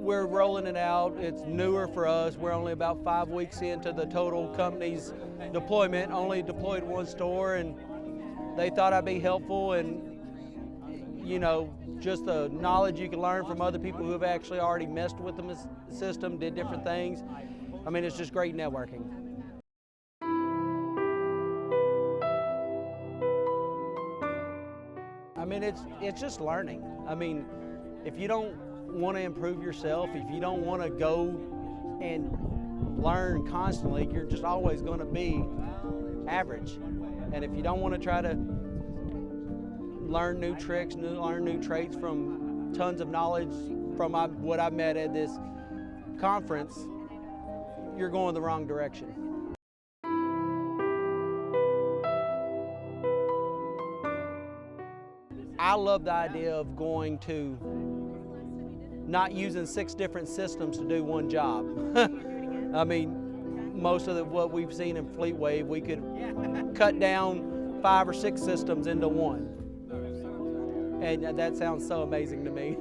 we're rolling it out. It's newer for us. We're only about 5 weeks into the total company's deployment. Only deployed one store, and they thought I'd be helpful, and you know, just the knowledge you can learn from other people who have actually already messed with the system, did different things. I mean, it's just great networking. I mean, it's just learning. I mean, if you don't want to improve yourself, if you don't want to go and learn constantly, you're just always going to be average. And if you don't want to try to learn new tricks, learn new traits from tons of knowledge from what I met at this conference, you're going the wrong direction. I love the idea of going to not using 6 different systems to do one job. I mean, most of what we've seen in FleetWave, we could cut down 5 or 6 systems into one. And that sounds so amazing to me.